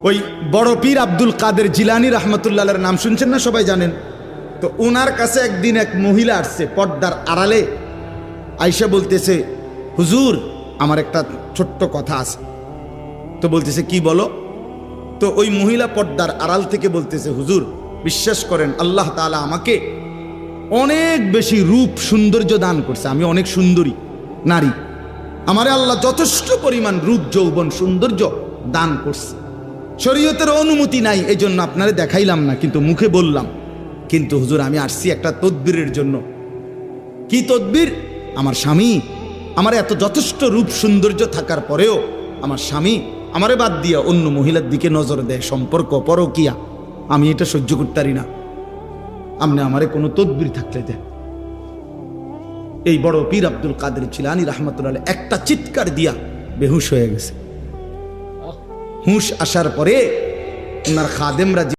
ওই বড় পীর আব্দুল কাদের জিলানী রহমতুল্লাহর নাম শুনছেন না, সবাই জানেন। তো ওনার কাছে একদিন এক মহিলা আসছে পর্দার আড়ালে, আয়শা বলতেছে, হুজুর আমার একটা ছোট্ট কথা আছে। তো বলতেছে কি বলো? তো ওই মহিলা পর্দার আড়াল থেকে বলতেছে, হুজুর বিশ্বাস করেন আল্লাহ তাআলা আমাকে অনেক বেশি রূপ সৌন্দর্য দান করছে, আমি অনেক সুন্দরী নারী, আমারে আল্লাহ যথেষ্ট পরিমাণ রূপ যৌবন সৌন্দর্য দান করছে। শরীয়তের অনুমতি নাই, এই জন্য আপনারে দেখাইলাম না, কিন্তু মুখে বললাম। কিন্তু হুজুর আমি আসছি একটা তদবিরের জন্য। কি তদবির? আমার স্বামী আমার এত যথেষ্ট রূপ সৌন্দর্য থাকার পরেও আমার স্বামী আমারে বাদ দিয়া অন্য মহিলার দিকে নজর দেয়, সম্পর্ক পরকিয়া, আমি এটা সহ্য করতে পারি না, আপনি আমারে কোনো তদবির থাকলে দেন। এই বড় পীর আব্দুল কাদের জিলানী রহমতুল্লাহ একটা চিৎকার দিয়া বেহুশ হয়ে গেছে। হুঁশ আসার পরে ওনার খাদেমরা